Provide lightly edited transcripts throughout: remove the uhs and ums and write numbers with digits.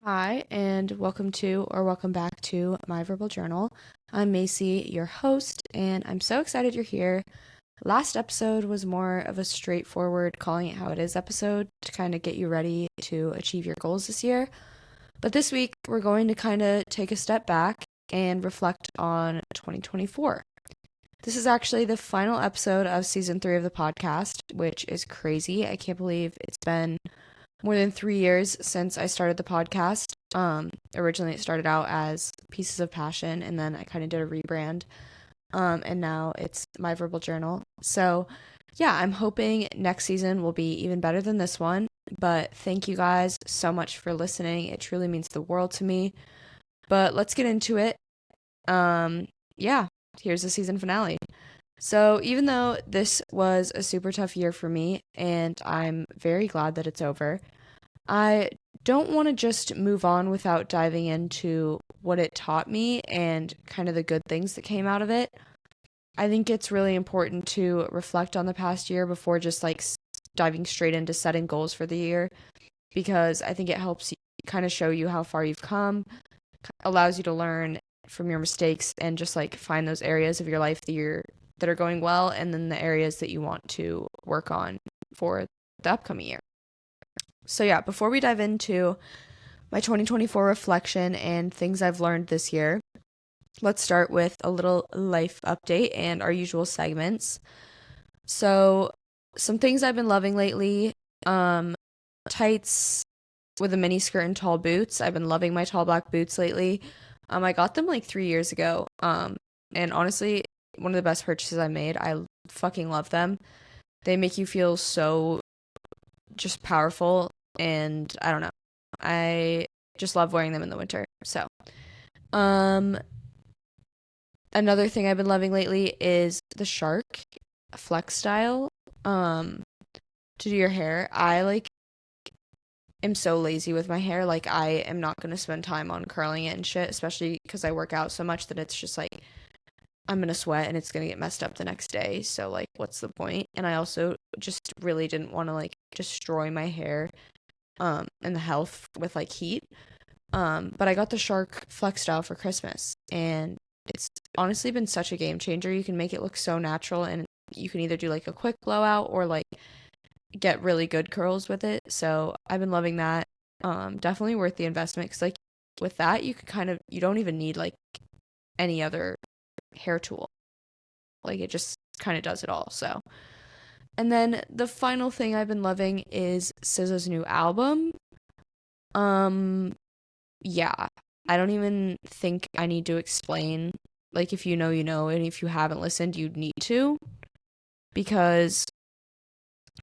Hi, and welcome back to My Verbal Journal. I'm Maci, your host, and I'm so excited you're here. Last episode was more of a straightforward calling it how it is episode to kind of get you ready to achieve your goals this year. But this week, we're going to kind of take a step back and reflect on 2024. This is actually the final episode of season 3 of the podcast, which is crazy. I can't believe it's been more than 3 years since I started the podcast. Originally it started out as Pieces of Passion, and then I kind of did a rebrand. And now it's My Verbal Journal. So, yeah, I'm hoping next season will be even better than this one. But thank you guys so much for listening. It truly means the world to me. But let's get into it. Yeah, here's the season finale. So, even though this was a super tough year for me, and I'm very glad that it's over, I don't want to just move on without diving into what it taught me and kind of the good things that came out of it. I think it's really important to reflect on the past year before just like diving straight into setting goals for the year, because I think it helps kind of show you how far you've come, allows you to learn from your mistakes and just like find those areas of your life that are going well, and then the areas that you want to work on for the upcoming year. So yeah, before we dive into my 2024 reflection and things I've learned this year, let's start with a little life update and our usual segments. So, some things I've been loving lately, tights with a mini skirt and tall boots. I've been loving my tall black boots lately. I got them like 3 years ago. And honestly, one of the best purchases I made. I fucking love them. They make you feel so just powerful, and I don't know. I just love wearing them in the winter. So, um, another thing I've been loving lately is the Shark Flex style. To do your hair. I like am so lazy with my hair. Like I am not gonna spend time on curling it and shit, especially because I work out so much that it's just like I'm gonna sweat and it's gonna get messed up the next day. So like, what's the point? And I also just really didn't want to like destroy my hair, and the health with like heat. But I got the Shark Flex style for Christmas, and it's honestly been such a game changer. You can make it look so natural, and you can either do like a quick blowout or like get really good curls with it. So I've been loving that. Definitely worth the investment, because like with that you don't even need like any other hair tool. Like it just kind of does it all. So, and then the final thing I've been loving is SZA's new album. Um, yeah, I don't even think I need to explain. Like, if you know, you know, and if you haven't listened, you need to. Because,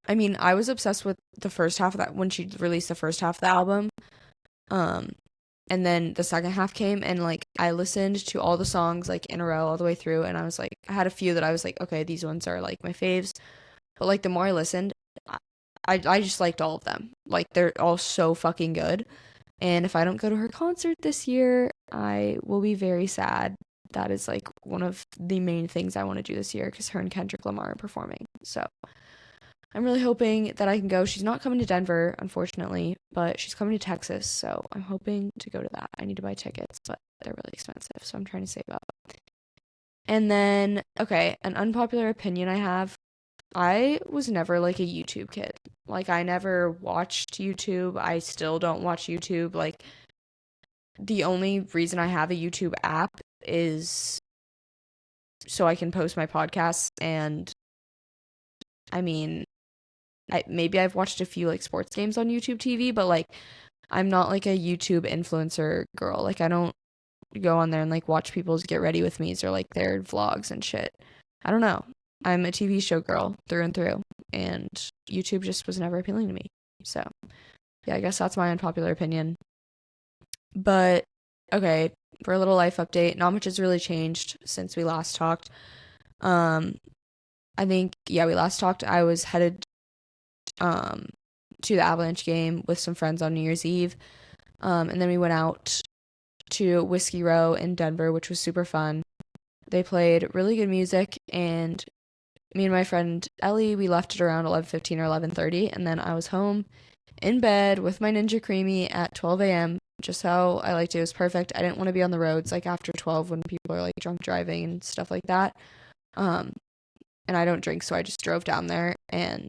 I mean, I was obsessed with the first half of that when she released the first half of the album. Um, and then the second half came, and like I listened to all the songs like in a row all the way through, and I was like, I had a few that I was like, okay, these ones are like my faves. But like the more I listened, I just liked all of them. Like they're all so fucking good. And if I don't go to her concert this year, I will be very sad. That is like one of the main things I want to do this year, because her and Kendrick Lamar are performing. So I'm really hoping that I can go. She's not coming to Denver, unfortunately, but she's coming to Texas. So I'm hoping to go to that. I need to buy tickets, but they're really expensive. So I'm trying to save up. And then, okay, an unpopular opinion I have. I was never like a YouTube kid. Like I never watched YouTube. I still don't watch YouTube. Like the only reason I have a YouTube app is so I can post my podcasts, and I mean, maybe I've watched a few like sports games on YouTube TV, but like I'm not like a YouTube influencer girl. Like I don't go on there and like watch people's get ready with me's or like their vlogs and shit. I don't know. I'm a TV show girl through and through, and YouTube just was never appealing to me. So, yeah, I guess that's my unpopular opinion. But okay, for a little life update, not much has really changed since we last talked. Um, I think yeah, we last talked. I was headed um to the Avalanche game with some friends on New Year's Eve. And then we went out to Whiskey Row in Denver, which was super fun. They played really good music, and me and my friend Ellie, we left at around 11:15 or 11:30, and then I was home in bed with my Ninja Creamy at 12 a.m. just how I liked it. It was perfect. I didn't want to be on the roads like after 12 when people are like drunk driving and stuff like that. Um, and I don't drink, so I just drove down there and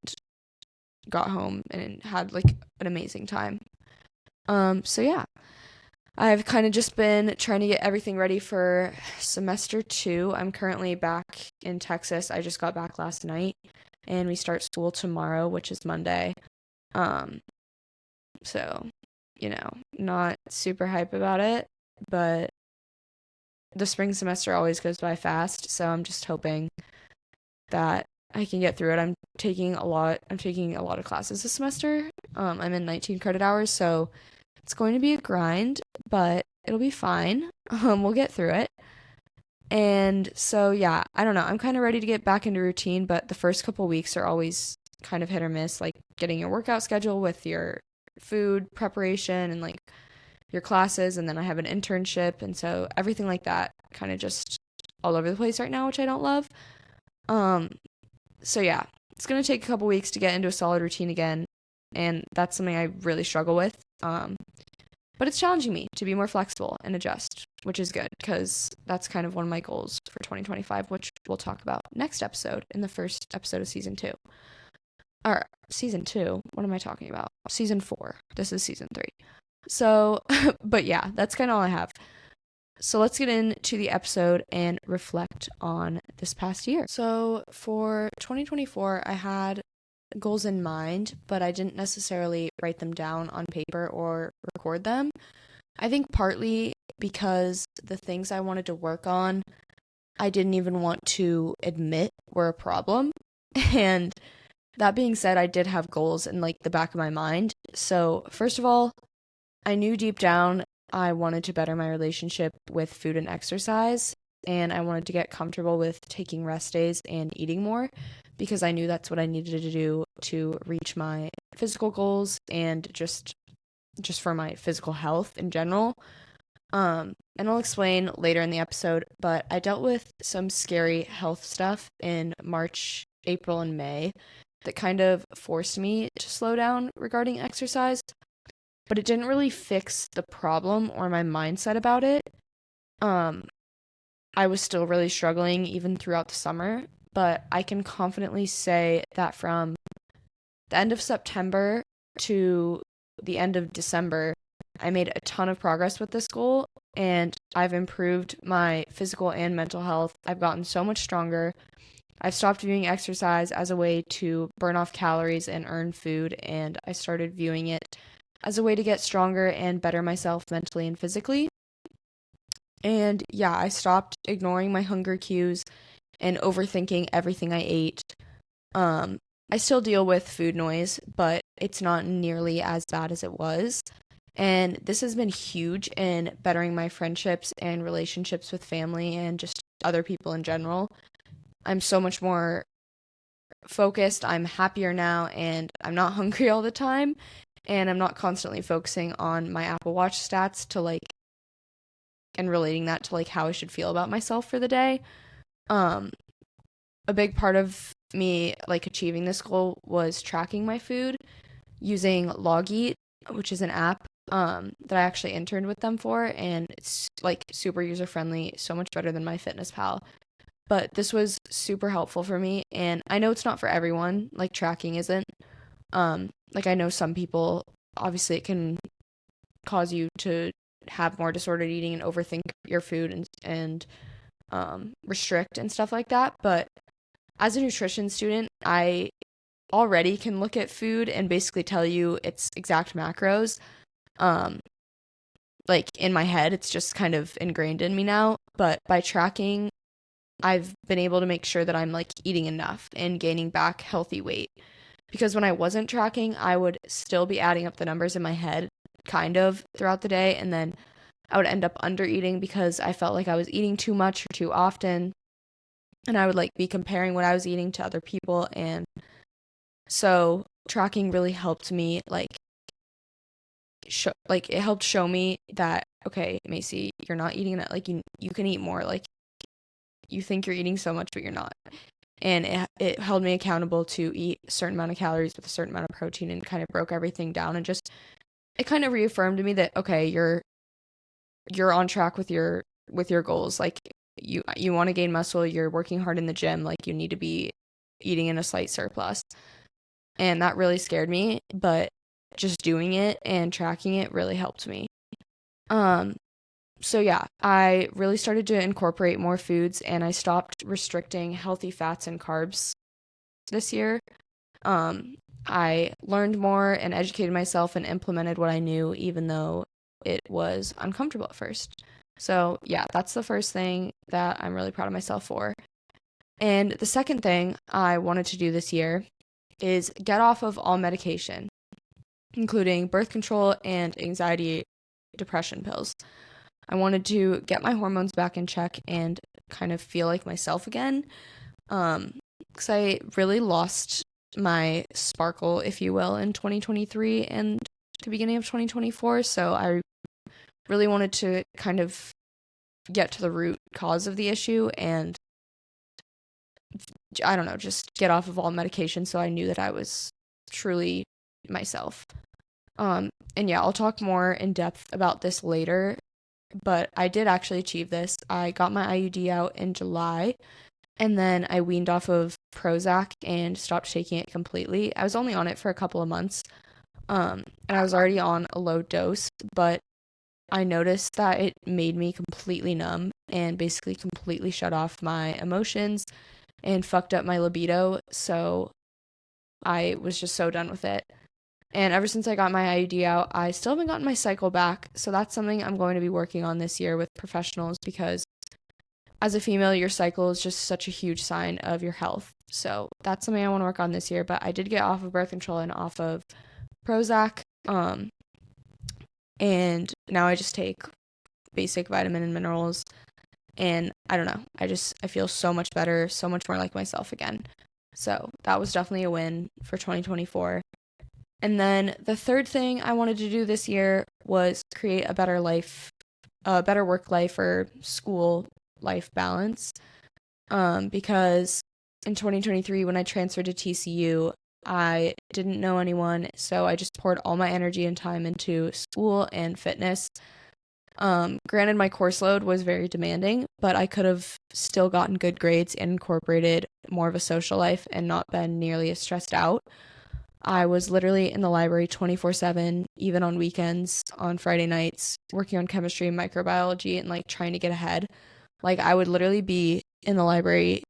got home and had like an amazing time. So yeah, I've kind of just been trying to get everything ready for semester 2. I'm currently back in Texas. I just got back last night and we start school tomorrow, which is Monday. Um, so, not super hype about it, but the spring semester always goes by fast, so I'm just hoping that I can get through it. I'm taking a lot of classes this semester. I'm in 19 credit hours, so it's going to be a grind, but it'll be fine. We'll get through it. And so yeah, I don't know. I'm kind of ready to get back into routine, but the first couple weeks are always kind of hit or miss, like getting your workout schedule with your food preparation and like your classes, and then I have an internship, and so everything like that kind of just all over the place right now, which I don't love. Um so yeah, it's going to take a couple weeks to get into a solid routine again, and that's something I really struggle with. But it's challenging me to be more flexible and adjust, which is good because that's kind of one of my goals for 2025, which we'll talk about next episode in the first episode of season 2. Or season 2, what am I talking about? Season 4. This is season 3. So, but yeah, that's kind of all I have. So let's get into the episode and reflect on this past year. So for 2024, I had goals in mind, but I didn't necessarily write them down on paper or record them. I think partly because the things I wanted to work on, I didn't even want to admit were a problem. And that being said, I did have goals in like the back of my mind. So first of all, I knew deep down I wanted to better my relationship with food and exercise, and I wanted to get comfortable with taking rest days and eating more because I knew that's what I needed to do to reach my physical goals and just for my physical health in general. And I'll explain later in the episode, but I dealt with some scary health stuff in March, April, and May that kind of forced me to slow down regarding exercise, but it didn't really fix the problem or my mindset about it. I was still really struggling even throughout the summer, but I can confidently say that from the end of September to the end of December, I made a ton of progress with this goal, and I've improved my physical and mental health. I've gotten so much stronger. I've stopped viewing exercise as a way to burn off calories and earn food, and I started viewing it as a way to get stronger and better myself mentally and physically. And yeah, I stopped ignoring my hunger cues and overthinking everything I ate. I still deal with food noise, but it's not nearly as bad as it was. And this has been huge in bettering my friendships and relationships with family and just other people in general. I'm so much more focused. I'm happier now, and I'm not hungry all the time. And I'm not constantly focusing on my Apple Watch stats to like, and relating that to like how I should feel about myself for the day. A big part of me like achieving this goal was tracking my food using Logeat, which is an app that I actually interned with them for, and it's like super user friendly, so much better than MyFitnessPal. But this was super helpful for me, and I know it's not for everyone, like tracking isn't. Like I know some people, obviously it can cause you to have more disordered eating and overthink your food and restrict and stuff like that. But as a nutrition student, I already can look at food and basically tell you its exact macros. Like in my head, it's just kind of ingrained in me now. But by tracking, I've been able to make sure that I'm like eating enough and gaining back healthy weight. Because when I wasn't tracking, I would still be adding up the numbers in my head kind of throughout the day, and then I would end up under eating because I felt like I was eating too much or too often, and I would like be comparing what I was eating to other people. And so tracking really helped me like it helped show me that, okay, Maci, you're not eating that, like you can eat more, like you think you're eating so much but you're not. And it held me accountable to eat a certain amount of calories with a certain amount of protein, and kind of broke everything down and just it kind of reaffirmed to me that, okay, you're on track with your goals. Like you want to gain muscle, you're working hard in the gym, like you need to be eating in a slight surplus. And that really scared me, but just doing it and tracking it really helped me. Um so yeah, I really started to incorporate more foods and I stopped restricting healthy fats and carbs this year. Um I learned more and educated myself and implemented what I knew even though it was uncomfortable at first. So, yeah, that's the first thing that I'm really proud of myself for. And the second thing I wanted to do this year is get off of all medication, including birth control and anxiety depression pills. I wanted to get my hormones back in check and kind of feel like myself again. Because I really lost my sparkle, if you will, in 2023 and the beginning of 2024. So I really wanted to kind of get to the root cause of the issue and I don't know, just get off of all medication so I knew that I was truly myself. And yeah, I'll talk more in depth about this later, but I did actually achieve this. I got my IUD out in July and then I weaned off of Prozac and stopped taking it completely. I was only on it for a couple of months. And I was already on a low dose, but I noticed that it made me completely numb and basically completely shut off my emotions and fucked up my libido. So I was just so done with it. And ever since I got my IUD out, I still haven't gotten my cycle back. So that's something I'm going to be working on this year with professionals because as a female, your cycle is just such a huge sign of your health. So that's something I want to work on this year. But I did get off of birth control and off of Prozac. And now I just take basic vitamin and minerals. And I don't know. I feel so much better, so much more like myself again. So that was definitely a win for 2024. And then the third thing I wanted to do this year was create a better life, a better work life or school life balance. Because in 2023, when I transferred to TCU, I didn't know anyone, so I just poured all my energy and time into school and fitness. Granted, my course load was very demanding, but I could have still gotten good grades and incorporated more of a social life and not been nearly as stressed out. I was literally in the library 24/7, even on weekends, on Friday nights, working on chemistry and microbiology and like trying to get ahead. Like I would literally be in the library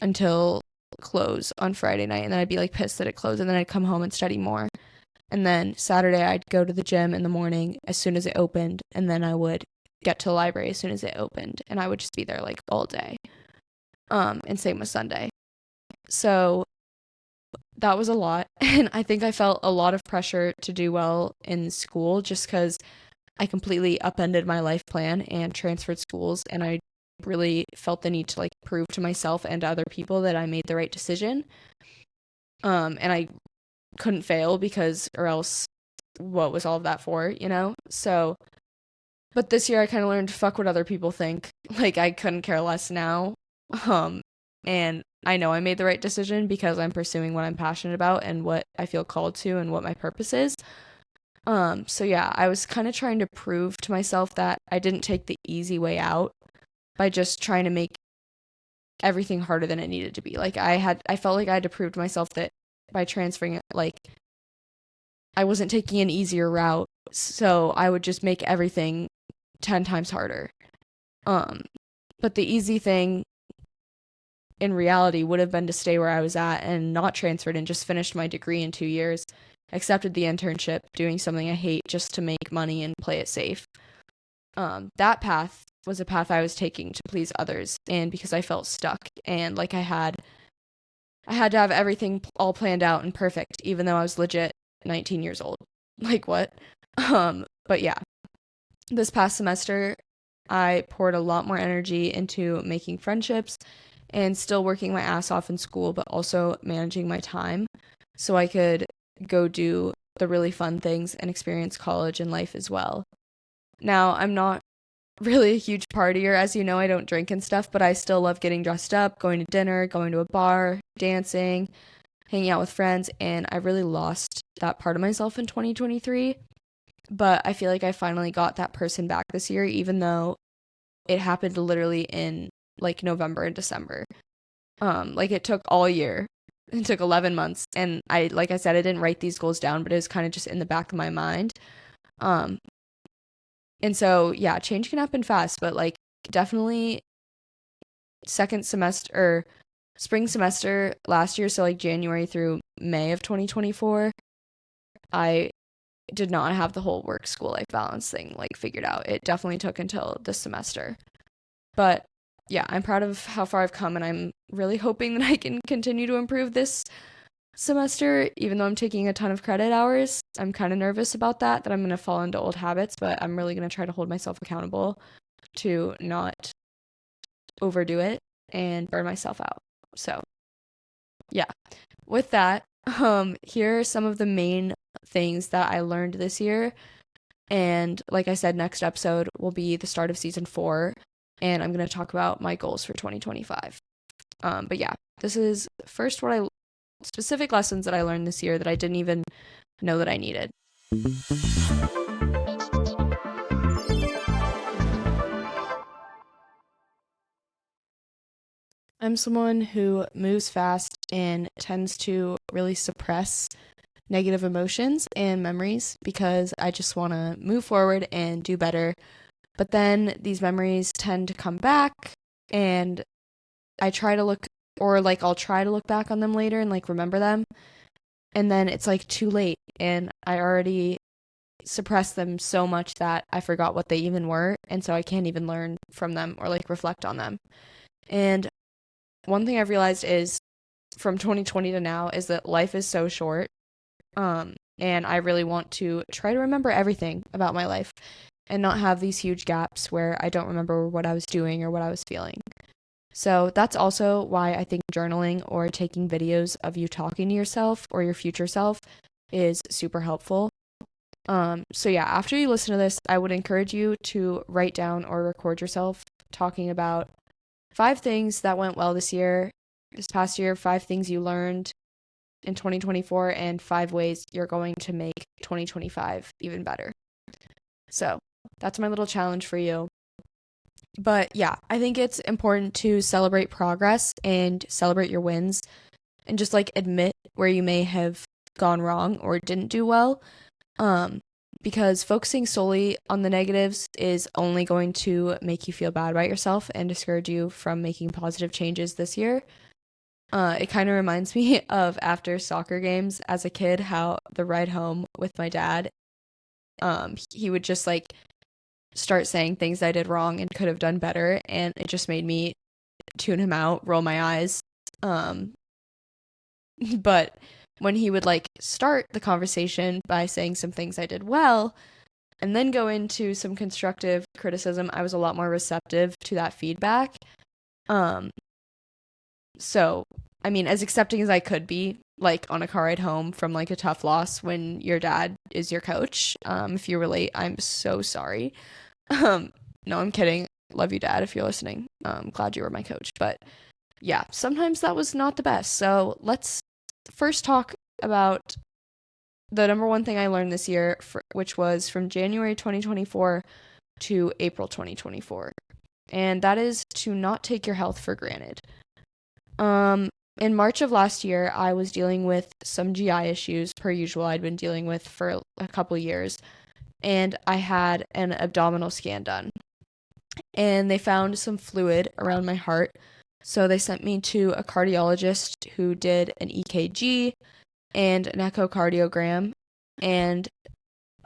until close on Friday night and then I'd be like pissed that it closed and then I'd come home and study more. And then Saturday I'd go to the gym in the morning as soon as it opened and then I would get to the library as soon as it opened and I would just be there like all day. And same with Sunday. So that was a lot and I think I felt a lot of pressure to do well in school just because I completely upended my life plan and transferred schools and I really felt the need to like prove to myself and to other people that I made the right decision. And I couldn't fail because or else what was all of that for, you know? So but this year I kind of learned to fuck what other people think. Like I couldn't care less now. And I know I made the right decision because I'm pursuing what I'm passionate about and what I feel called to and what my purpose is. So yeah, I was kind of trying to prove to myself that I didn't take the easy way out by just trying to make everything harder than it needed to be. Like I felt like I had to prove to myself that by transferring it, like I wasn't taking an easier route, so I would just make everything 10 times harder. But the easy thing in reality would have been to stay where I was at and not transferred and just finished my degree in 2 years, accepted the internship, doing something I hate just to make money and play it safe. That path was a path I was taking to please others and because I felt stuck and like I had to have everything all planned out and perfect even though I was legit 19 years old. Like what? But yeah. This past semester I poured a lot more energy into making friendships and still working my ass off in school but also managing my time so I could go do the really fun things and experience college and life as well. Now, I'm not really a huge partier. As you know, I don't drink and stuff, but I still love getting dressed up, going to dinner, going to a bar, dancing, hanging out with friends, and I really lost that part of myself in 2023. but I feel like I finally got that person back this year, even though it happened literally in like November and December. Like it took all year. It took 11 months, and like I said, I didn't write these goals down, but it was kind of just in the back of my mind. And so yeah, change can happen fast, but like definitely second semester or spring semester last year, so like January through May of 2024, I did not have the whole work school life balance thing like figured out. It definitely took until this semester. But yeah, I'm proud of how far I've come, and I'm really hoping that I can continue to improve this semester, even though I'm taking a ton of credit hours. I'm kind of nervous about that I'm going to fall into old habits, but I'm really going to try to hold myself accountable to not overdo it and burn myself out. So, yeah. With that, here are some of the main things that I learned this year. And like I said, next episode will be the start of season 4, and I'm going to talk about my goals for 2025. But yeah, this is first specific lessons that I learned this year that I didn't even know that I needed. I'm someone who moves fast and tends to really suppress negative emotions and memories because I just want to move forward and do better. But then these memories tend to come back, and I try to look, or like I'll try to look back on them later and like remember them. And then it's like too late, and I already suppressed them so much that I forgot what they even were. And so I can't even learn from them or like reflect on them. And one thing I've realized is from 2020 to now is that life is so short. And I really want to try to remember everything about my life and not have these huge gaps where I don't remember what I was doing or what I was feeling. So that's also why I think journaling or taking videos of you talking to yourself or your future self is super helpful. So yeah, after you listen to this, I would encourage you to write down or record yourself talking about 5 things that went well this past year, 5 things you learned in 2024, and 5 ways you're going to make 2025 even better. So that's my little challenge for you. But yeah, I think it's important to celebrate progress and celebrate your wins and just like admit where you may have gone wrong or didn't do well. Because focusing solely on the negatives is only going to make you feel bad about yourself and discourage you from making positive changes this year. It kind of reminds me of after soccer games as a kid, how the ride home with my dad, he would just like start saying things I did wrong and could have done better, and it just made me tune him out, roll my eyes. But when he would like start the conversation by saying some things I did well and then go into some constructive criticism, I was a lot more receptive to that feedback. So, I mean, as accepting as I could be, like on a car ride home from like a tough loss when your dad is your coach. If you relate, I'm so sorry. No, I'm kidding. Love you, Dad, if you're listening. Glad you were my coach. But yeah, sometimes that was not the best. So let's first talk about the number one thing I learned this year, which was from January 2024 to April 2024. And that is to not take your health for granted. In March of last year, I was dealing with some GI issues per usual I'd been dealing with for a couple years, and I had an abdominal scan done. And they found some fluid around my heart, so they sent me to a cardiologist who did an EKG and an echocardiogram, and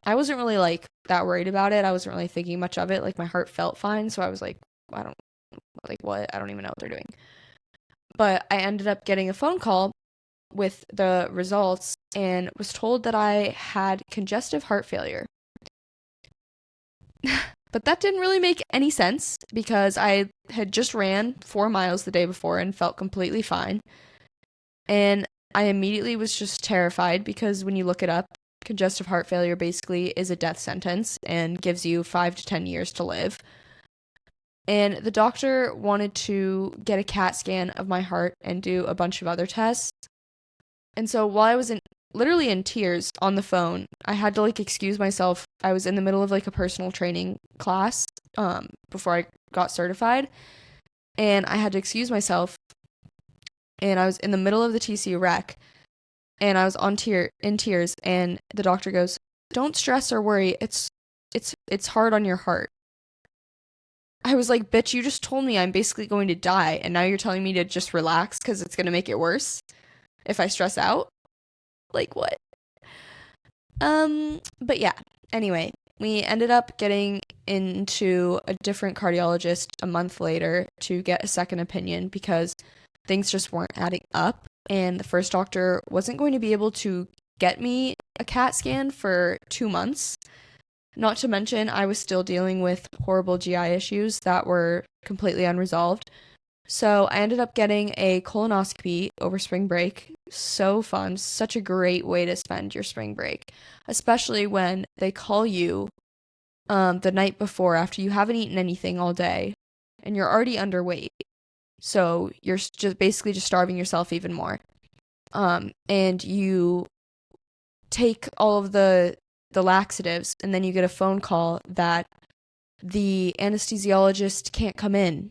I wasn't really like that worried about it. I wasn't really thinking much of it. Like my heart felt fine, so I was like, I don't like what? I don't even know what they're doing. But I ended up getting a phone call with the results and was told that I had congestive heart failure. But that didn't really make any sense because I had just ran 4 miles the day before and felt completely fine. And I immediately was just terrified because when you look it up, congestive heart failure basically is a death sentence and gives you 5 to 10 years to live. And the doctor wanted to get a CAT scan of my heart and do a bunch of other tests. And so while I was in literally in tears on the phone. I had to like excuse myself. I was in the middle of like a personal training class before I got certified, and I had to excuse myself, and I was in the middle of the TCU rec, and I was in tears, and the doctor goes, "Don't stress or worry. It's hard on your heart." I was like, "Bitch, you just told me I'm basically going to die, and now you're telling me to just relax because it's going to make it worse if I stress out?" Like, what? But yeah, anyway, we ended up getting into a different cardiologist a month later to get a second opinion because things just weren't adding up. And the first doctor wasn't going to be able to get me a CAT scan for 2 months. Not to mention, I was still dealing with horrible GI issues that were completely unresolved. So I ended up getting a colonoscopy over spring break. So fun. Such a great way to spend your spring break, especially when they call you the night before after you haven't eaten anything all day and you're already underweight. So you're just basically just starving yourself even more. And you take all of the laxatives, and then you get a phone call that the anesthesiologist can't come in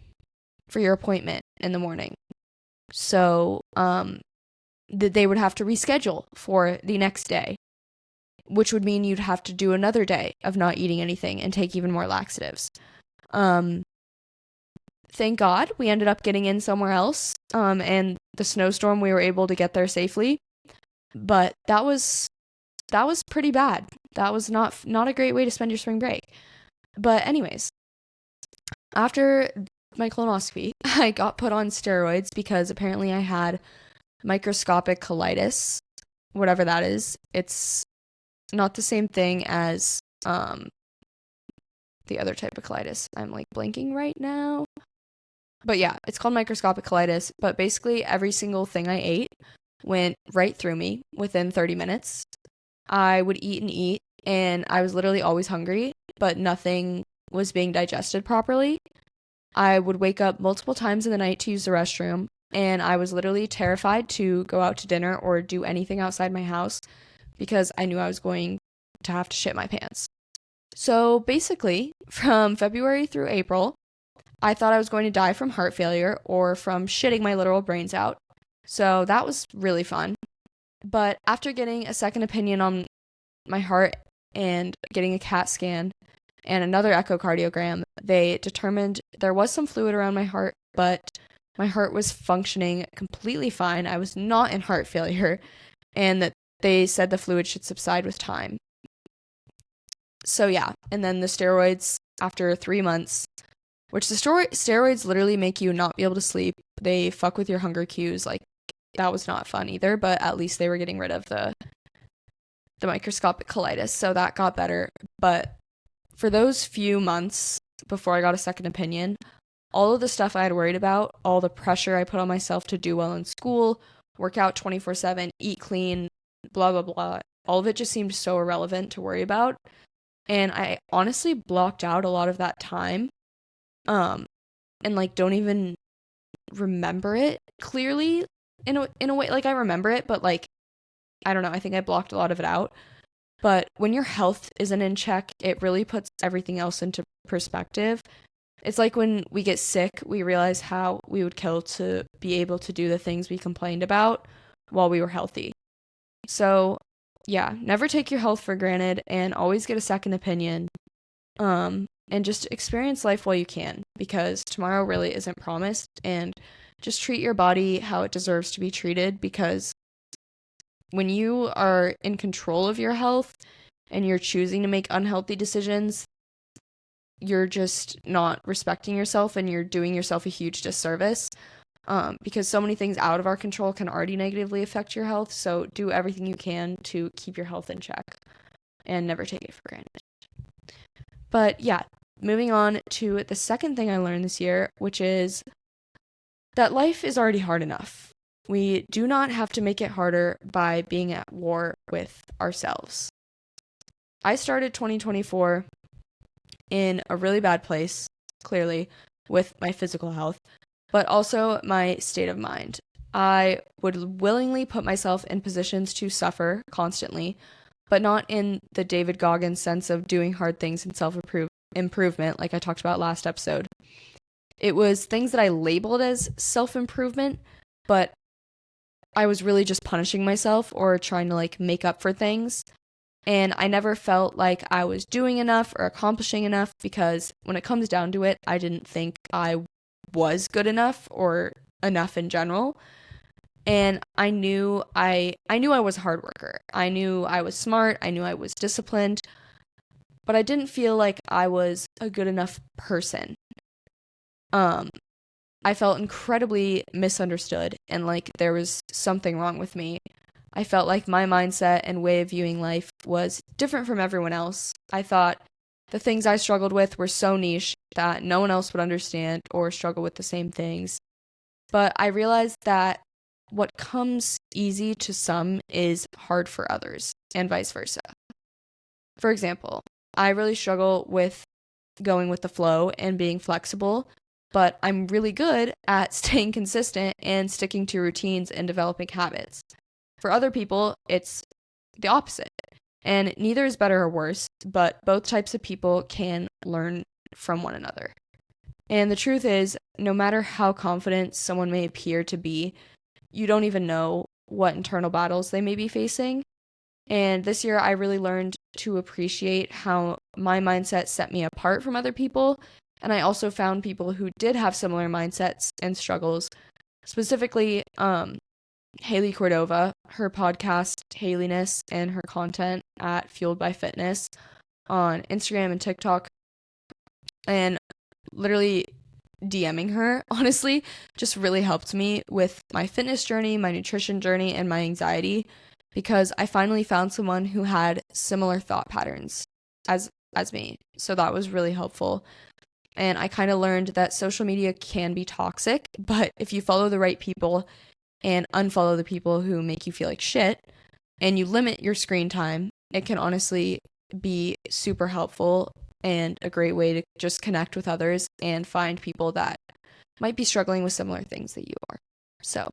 for your appointment in the morning. So that they would have to reschedule for the next day, which would mean you'd have to do another day of not eating anything and take even more laxatives. Thank God we ended up getting in somewhere else, and the snowstorm, we were able to get there safely. But that was pretty bad. That was not a great way to spend your spring break. But anyways, after my colonoscopy, I got put on steroids because apparently I had microscopic colitis, whatever that is. It's not the same thing as the other type of colitis. I'm like blanking right now. But yeah, it's called microscopic colitis. But basically every single thing I ate went right through me within 30 minutes. I would eat, and I was literally always hungry, but nothing was being digested properly. I would wake up multiple times in the night to use the restroom, and I was literally terrified to go out to dinner or do anything outside my house because I knew I was going to have to shit my pants. So basically, from February through April, I thought I was going to die from heart failure or from shitting my literal brains out. So that was really fun. But after getting a second opinion on my heart and getting a CAT scan and another echocardiogram, they determined there was some fluid around my heart, but my heart was functioning completely fine. I was not in heart failure, and that they said the fluid should subside with time. So yeah, and then the steroids after 3 months, which the steroids literally make you not be able to sleep. They fuck with your hunger cues. Like, that was not fun either, but at least they were getting rid of the microscopic colitis, so that got better. But for those few months before I got a second opinion, all of the stuff I had worried about, all the pressure I put on myself to do well in school, work out 24/7, eat clean, blah, blah, blah, all of it just seemed so irrelevant to worry about. And I honestly blocked out a lot of that time, and like don't even remember it clearly in a way. Like, I remember it, but like, I don't know, I think I blocked a lot of it out. But when your health isn't in check, it really puts everything else into perspective. It's like when we get sick, we realize how we would kill to be able to do the things we complained about while we were healthy. So yeah, never take your health for granted and always get a second opinion. And just experience life while you can, because tomorrow really isn't promised, and just treat your body how it deserves to be treated, because when you are in control of your health and you're choosing to make unhealthy decisions, you're just not respecting yourself and you're doing yourself a huge disservice, because so many things out of our control can already negatively affect your health. So do everything you can to keep your health in check and never take it for granted. But yeah, moving on to the second thing I learned this year, which is that life is already hard enough. We do not have to make it harder by being at war with ourselves. I started 2024 in a really bad place, clearly, with my physical health, but also my state of mind. I would willingly put myself in positions to suffer constantly, but not in the David Goggins sense of doing hard things and self-improvement like I talked about last episode. It was things that I labeled as self-improvement, but I was really just punishing myself or trying to like make up for things. And I never felt like I was doing enough or accomplishing enough because when it comes down to it, I didn't think I was good enough or enough in general. And I knew I was a hard worker. I knew I was smart, I knew I was disciplined, but I didn't feel like I was a good enough person. Um I felt incredibly misunderstood and like there was something wrong with me. I felt like my mindset and way of viewing life was different from everyone else. I thought the things I struggled with were so niche that no one else would understand or struggle with the same things. But I realized that what comes easy to some is hard for others, and vice versa. For example, I really struggle with going with the flow and being flexible, but I'm really good at staying consistent and sticking to routines and developing habits. For other people, it's the opposite. And neither is better or worse, but both types of people can learn from one another. And the truth is, no matter how confident someone may appear to be, you don't even know what internal battles they may be facing. And this year, I really learned to appreciate how my mindset set me apart from other people. And I also found people who did have similar mindsets and struggles. Specifically, Haley Cordova, her podcast, Haliness, and her content at Fueled by Fitness on Instagram and TikTok. And literally DMing her, honestly, just really helped me with my fitness journey, my nutrition journey, and my anxiety because I finally found someone who had similar thought patterns as me. So that was really helpful. And I kind of learned that social media can be toxic, but if you follow the right people and unfollow the people who make you feel like shit and you limit your screen time, it can honestly be super helpful and a great way to just connect with others and find people that might be struggling with similar things that you are. So,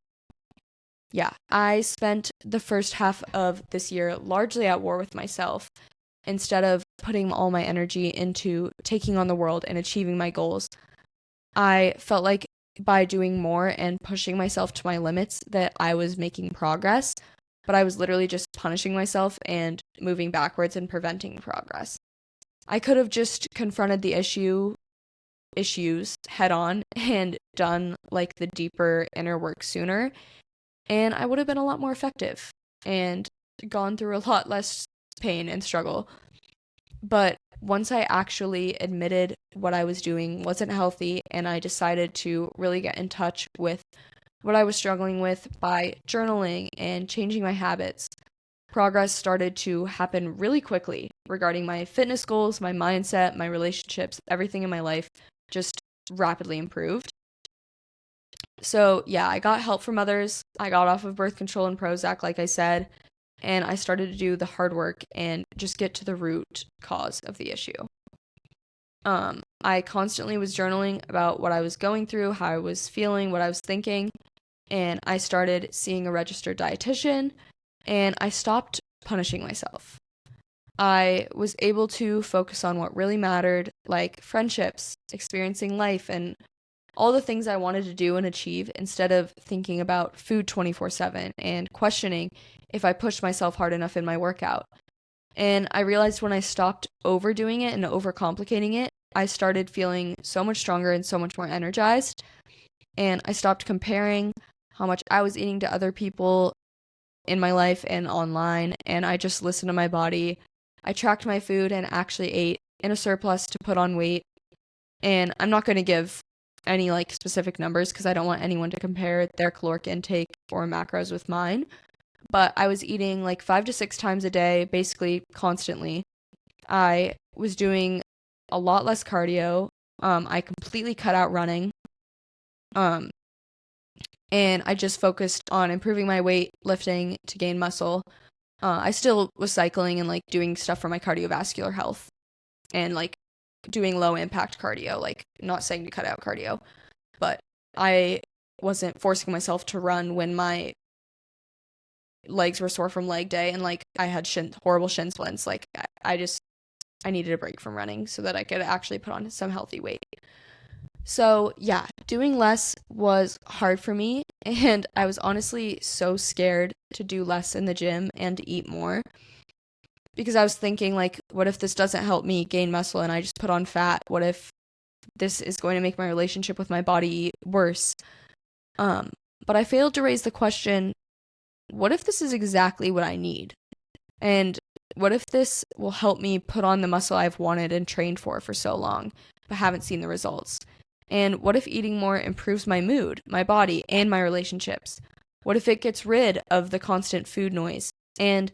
yeah, I spent the first half of this year largely at war with myself instead of putting all my energy into taking on the world and achieving my goals. I felt like by doing more and pushing myself to my limits that I was making progress, but I was literally just punishing myself and moving backwards and preventing progress. I could have just confronted the issues head on and done like the deeper inner work sooner, and I would have been a lot more effective and gone through a lot less pain and struggle. But once I actually admitted what I was doing wasn't healthy and I decided to really get in touch with what I was struggling with by journaling and changing my habits, progress started to happen really quickly regarding my fitness goals, my mindset, my relationships, everything in my life just rapidly improved. So, yeah, I got help from others. I got off of birth control and Prozac, like I said, and I started to do the hard work and just get to the root cause of the issue. I constantly was journaling about what I was going through, how I was feeling, what I was thinking, and I started seeing a registered dietitian, and I stopped punishing myself. I was able to focus on what really mattered, like friendships, experiencing life, and all the things I wanted to do and achieve instead of thinking about food 24/7 and questioning if I pushed myself hard enough in my workout. And I realized when I stopped overdoing it and overcomplicating it, I started feeling so much stronger and so much more energized. And I stopped comparing how much I was eating to other people in my life and online. And I just listened to my body. I tracked my food and actually ate in a surplus to put on weight. And I'm not going to give any like specific numbers because I don't want anyone to compare their caloric intake or macros with mine. But I was eating like 5 to 6 times a day, basically constantly. I was doing a lot less cardio. I completely cut out running. Um, and I just focused on improving my weight, lifting to gain muscle. I still was cycling and like doing stuff for my cardiovascular health and like doing low impact cardio, like not saying to cut out cardio, but I wasn't forcing myself to run when my legs were sore from leg day and like I had horrible shin splints. Like I needed a break from running so that I could actually put on some healthy weight. So, yeah, doing less was hard for me, and I was honestly so scared to do less in the gym and to eat more because I was thinking, like, what if this doesn't help me gain muscle and I just put on fat? What if this is going to make my relationship with my body worse? But I failed to raise the question, what if this is exactly what I need? And what if this will help me put on the muscle I've wanted and trained for so long, but haven't seen the results? And what if eating more improves my mood, my body, and my relationships? What if it gets rid of the constant food noise? And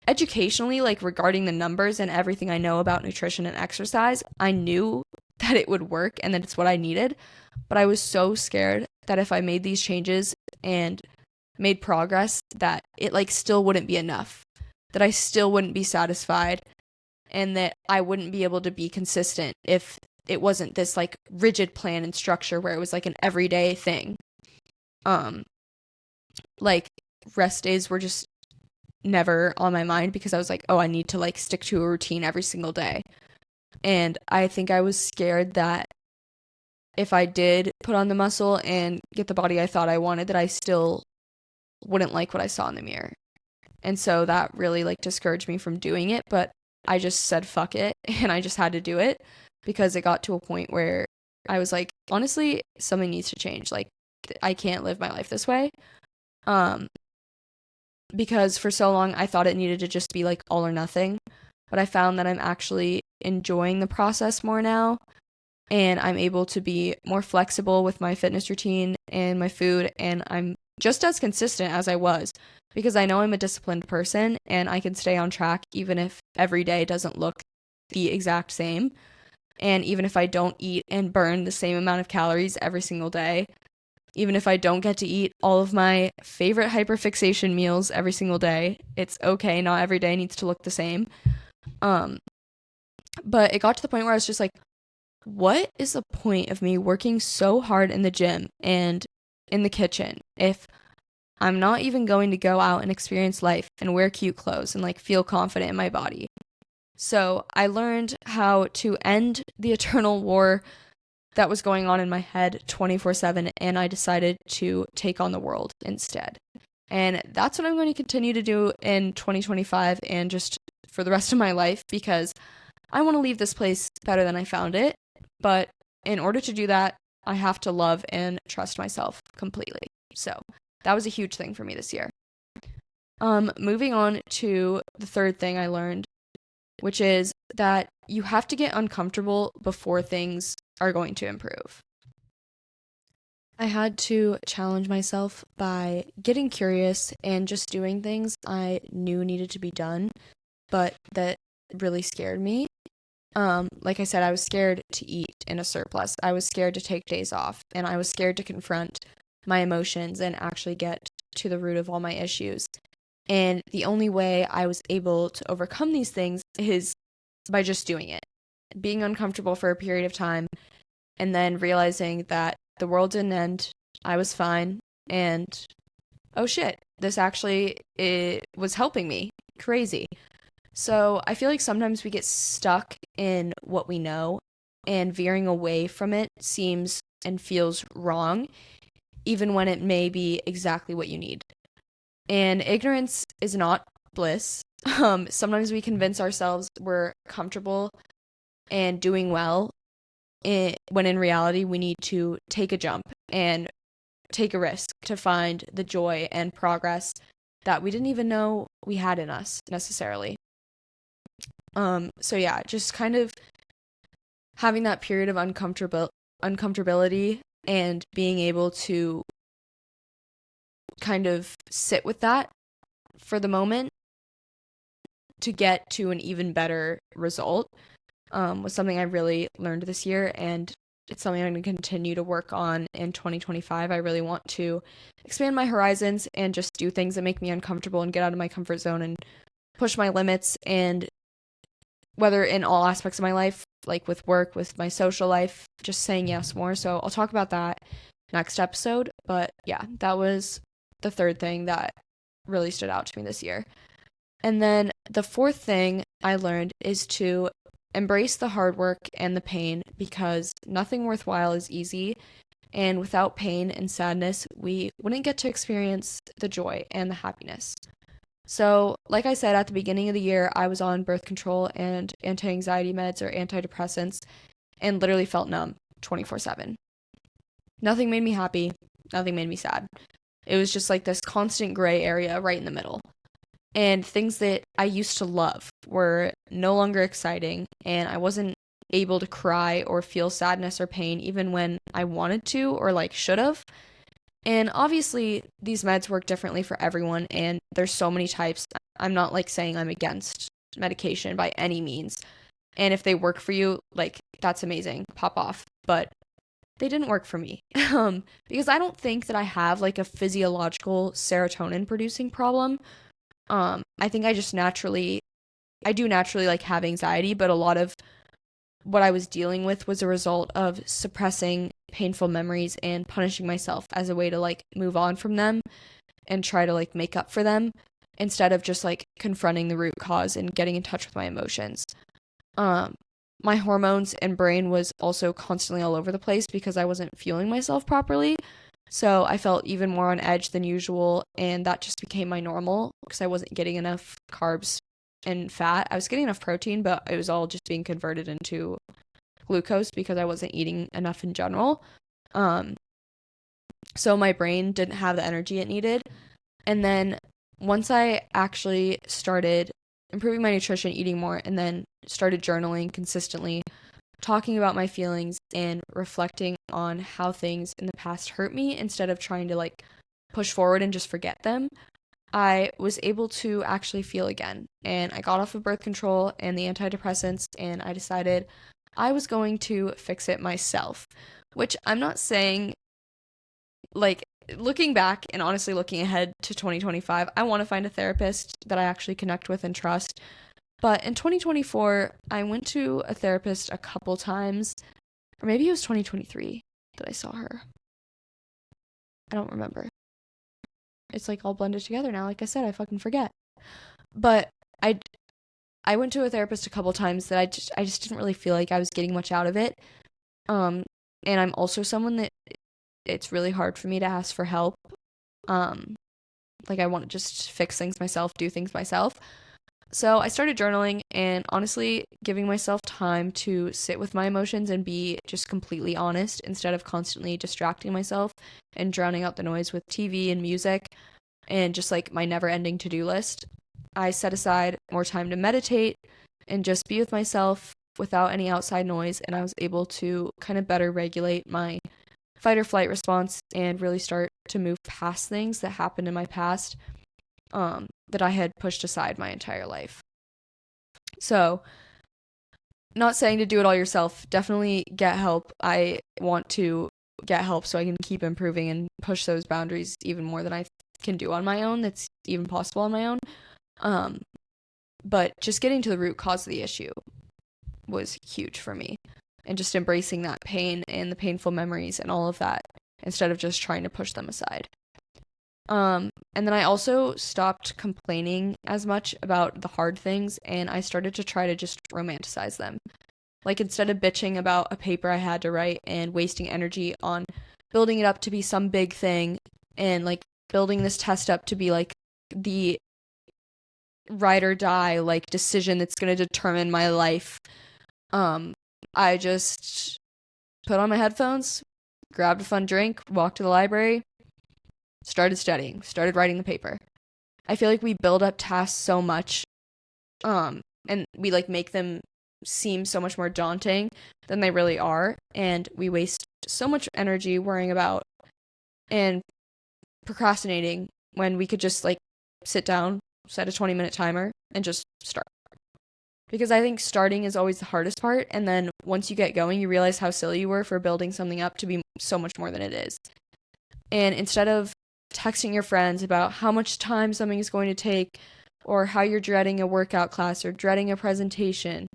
educationally, like regarding the numbers and everything I know about nutrition and exercise, I knew that it would work and that it's what I needed. But I was so scared that if I made these changes and made progress, that it like still wouldn't be enough, that I still wouldn't be satisfied, and that I wouldn't be able to be consistent if it wasn't this like rigid plan and structure where it was like an everyday thing. Like rest days were just never on my mind because I was like, oh, I need to like stick to a routine every single day. And I think I was scared that if I did put on the muscle and get the body I thought I wanted, that I still wouldn't like what I saw in the mirror. And so that really like discouraged me from doing it, but I just said fuck it and I just had to do it because it got to a point where I was like, honestly, something needs to change. Like I can't live my life this way. Because for so long I thought it needed to just be like all or nothing, but I found that I'm actually enjoying the process more now, and I'm able to be more flexible with my fitness routine and my food, and I'm just as consistent as I was because I know I'm a disciplined person and I can stay on track even if every day doesn't look the exact same, and even if I don't eat and burn the same amount of calories every single day. Even if I don't get to eat all of my favorite hyperfixation meals every single day, it's okay. Not every day needs to look the same. But it got to the point where I was just like, what is the point of me working so hard in the gym and in the kitchen if I'm not even going to go out and experience life and wear cute clothes and like feel confident in my body? So I learned how to end the eternal war that was going on in my head 24/7, and I decided to take on the world instead. And that's what I'm going to continue to do in 2025 and just for the rest of my life because I want to leave this place better than I found it. But in order to do that, I have to love and trust myself completely. So that was a huge thing for me this year. Moving on to the third thing I learned, which is that you have to get uncomfortable before things are going to improve. I had to challenge myself by getting curious and just doing things I knew needed to be done, but that really scared me. Like I said, I was scared to eat in a surplus. I was scared to take days off, and I was scared to confront my emotions and actually get to the root of all my issues. And the only way I was able to overcome these things is by just doing it, being uncomfortable for a period of time, and then realizing that the world didn't end, I was fine, and oh shit, this actually it was helping me. Crazy. So I feel like sometimes we get stuck in what we know, and veering away from it seems and feels wrong, even when it may be exactly what you need. And ignorance is not bliss. Sometimes we convince ourselves we're comfortable and doing well, when in reality we need to take a jump and take a risk to find the joy and progress that we didn't even know we had in us necessarily. So yeah, just kind of having that period of uncomfortability and being able to kind of sit with that for the moment to get to an even better result was something I really learned this year, and it's something I'm going to continue to work on in 2025. I really want to expand my horizons and just do things that make me uncomfortable and get out of my comfort zone and push my limits, and whether in all aspects of my life, like with work, with my social life, just saying yes more. So I'll talk about that next episode. But yeah, that was the third thing that really stood out to me this year. And then the fourth thing I learned is to embrace the hard work and the pain, because nothing worthwhile is easy. And without pain and sadness, we wouldn't get to experience the joy and the happiness. So, like I said at the beginning of the year, I was on birth control and anti-anxiety meds or antidepressants and literally felt numb 24/7. Nothing made me happy, nothing made me sad. It was just like this constant gray area right in the middle. And things that I used to love were no longer exciting, and I wasn't able to cry or feel sadness or pain even when I wanted to or like should have. And obviously, these meds work differently for everyone, and there's so many types. I'm not like saying I'm against medication by any means. And if they work for you, like that's amazing, pop off. But they didn't work for me. Because I don't think that I have like a physiological serotonin producing problem. I think I do naturally like have anxiety, but a lot of what I was dealing with was a result of suppressing painful memories and punishing myself as a way to like move on from them and try to like make up for them instead of just like confronting the root cause and getting in touch with my emotions. My hormones and brain was also constantly all over the place because I wasn't fueling myself properly. So I felt even more on edge than usual, and that just became my normal because I wasn't getting enough carbs and fat. I was getting enough protein, but it was all just being converted into glucose because I wasn't eating enough in general. So my brain didn't have the energy it needed. And then once I actually started improving my nutrition, eating more, and then started journaling consistently, talking about my feelings and reflecting on how things in the past hurt me instead of trying to like push forward and just forget them, I was able to actually feel again. And I got off of birth control and the antidepressants, and I decided I was going to fix it myself, which I'm not saying, like, looking back and honestly looking ahead to 2025, I want to find a therapist that I actually connect with and trust. But in 2024, I went to a therapist a couple times, or maybe it was 2023 that I saw her. I don't remember. It's like all blended together now. Like I said, I fucking forget. But I went to a therapist a couple times that I just didn't really feel like I was getting much out of it. And I'm also someone that it's really hard for me to ask for help. Like I want to just fix things myself, do things myself. So I started journaling and honestly giving myself time to sit with my emotions and be just completely honest instead of constantly distracting myself and drowning out the noise with TV and music and just like my never-ending to-do list. I set aside more time to meditate and just be with myself without any outside noise, and I was able to kind of better regulate my fight or flight response and really start to move past things that happened in my past that I had pushed aside my entire life. So, not saying to do it all yourself, definitely get help. I want to get help so I can keep improving and push those boundaries even more than I can do on my own, that's even possible on my own. But just getting to the root cause of the issue was huge for me, and just embracing that pain and the painful memories and all of that instead of just trying to push them aside. And then I also stopped complaining as much about the hard things, and I started to try to just romanticize them. Like instead of bitching about a paper I had to write and wasting energy on building it up to be some big thing and like building this test up to be like the ride or die like decision that's going to determine my life, I just put on my headphones, grabbed a fun drink, walked to the library, started studying, started writing the paper. I feel like we build up tasks so much, and we like make them seem so much more daunting than they really are, and we waste so much energy worrying about and procrastinating when we could just like sit down, set a 20-minute timer, and just start. Because I think starting is always the hardest part, and then once you get going, you realize how silly you were for building something up to be so much more than it is. And instead of texting your friends about how much time something is going to take or how you're dreading a workout class or dreading a presentation,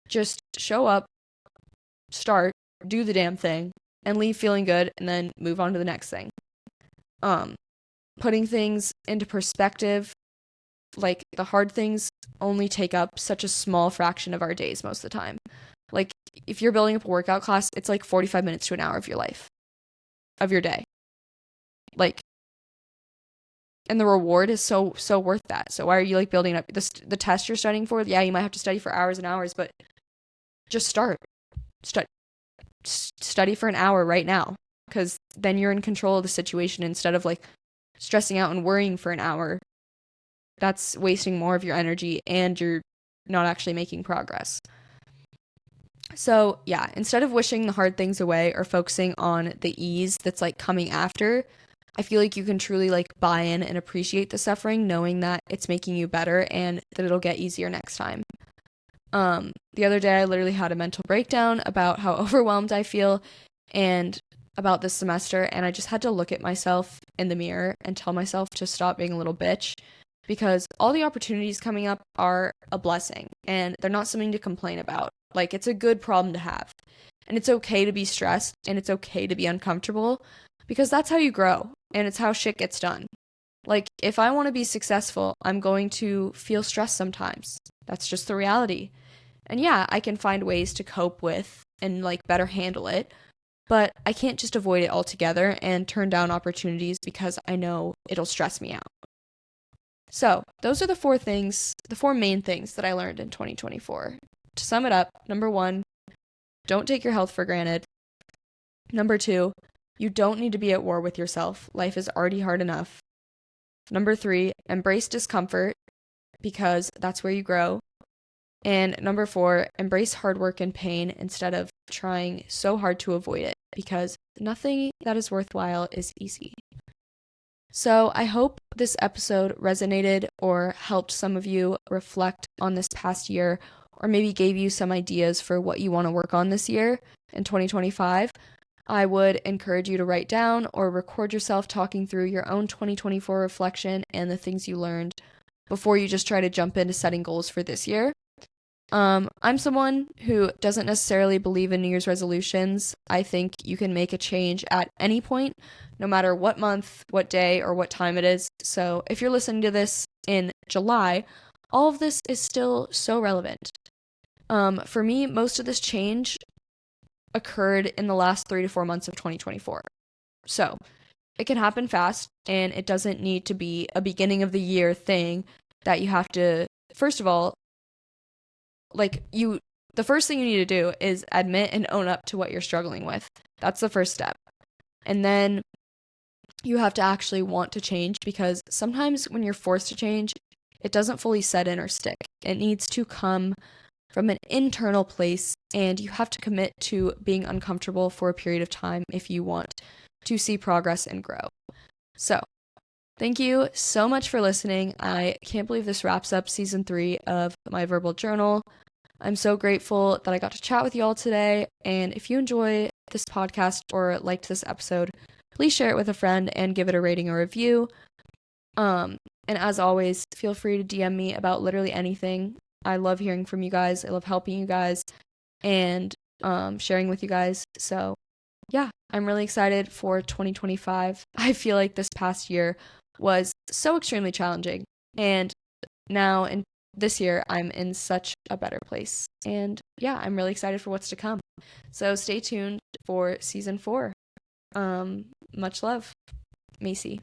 just show up, start, do the damn thing, and leave feeling good and then move on to the next thing. Putting things into perspective, like the hard things only take up such a small fraction of our days most of the time. Like if you're building up a workout class, it's like 45 minutes to an hour of your life, of your day. Like, and the reward is so worth that. So why are you like building up the test you're studying for? Yeah, you might have to study for hours and hours, but just start. Study for an hour right now, because then you're in control of the situation instead of like stressing out and worrying for an hour. That's wasting more of your energy and you're not actually making progress. So yeah, instead of wishing the hard things away or focusing on the ease that's like coming after, I feel like you can truly like buy in and appreciate the suffering, knowing that it's making you better and that it'll get easier next time. The other day I literally had a mental breakdown about how overwhelmed I feel and about this semester, and I just had to look at myself in the mirror and tell myself to stop being a little bitch, because all the opportunities coming up are a blessing and they're not something to complain about. Like, it's a good problem to have. And it's okay to be stressed and it's okay to be uncomfortable, because that's how you grow and it's how shit gets done. Like, if I want to be successful, I'm going to feel stressed sometimes. That's just the reality. And yeah, I can find ways to cope with and like better handle it, but I can't just avoid it altogether and turn down opportunities because I know it'll stress me out. So, those are the four main things that I learned in 2024. To sum it up, number 1, don't take your health for granted. Number 2, you don't need to be at war with yourself. Life is already hard enough. Number 3, embrace discomfort, because that's where you grow. And number 4, embrace hard work and pain instead of trying so hard to avoid it, because nothing that is worthwhile is easy. So I hope this episode resonated or helped some of you reflect on this past year, or maybe gave you some ideas for what you want to work on this year in 2025. I would encourage you to write down or record yourself talking through your own 2024 reflection and the things you learned before you just try to jump into setting goals for this year. I'm someone who doesn't necessarily believe in New Year's resolutions. I think you can make a change at any point, no matter what month, what day, or what time it is. So if you're listening to this in July, all of this is still so relevant. For me, most of this change occurred in the last 3 to 4 months of 2024. So it can happen fast, and it doesn't need to be a beginning of the year thing that you have to, first of all, the first thing you need to do is admit and own up to what you're struggling with. That's the first step. And then you have to actually want to change, because sometimes when you're forced to change, it doesn't fully set in or stick. It needs to come from an internal place, and you have to commit to being uncomfortable for a period of time if you want to see progress and grow. So, thank you so much for listening. I can't believe this wraps up season 3 of my verbal journal. I'm so grateful that I got to chat with you all today. And if you enjoy this podcast or liked this episode, please share it with a friend and give it a rating or review. And as always, feel free to DM me about literally anything. I love hearing from you guys. I love helping you guys and sharing with you guys. So yeah, I'm really excited for 2025. I feel like this past year was so extremely challenging, and now in this year I'm in such a better place, and yeah, I'm really excited for what's to come. So stay tuned for season 4. Much love, Maci.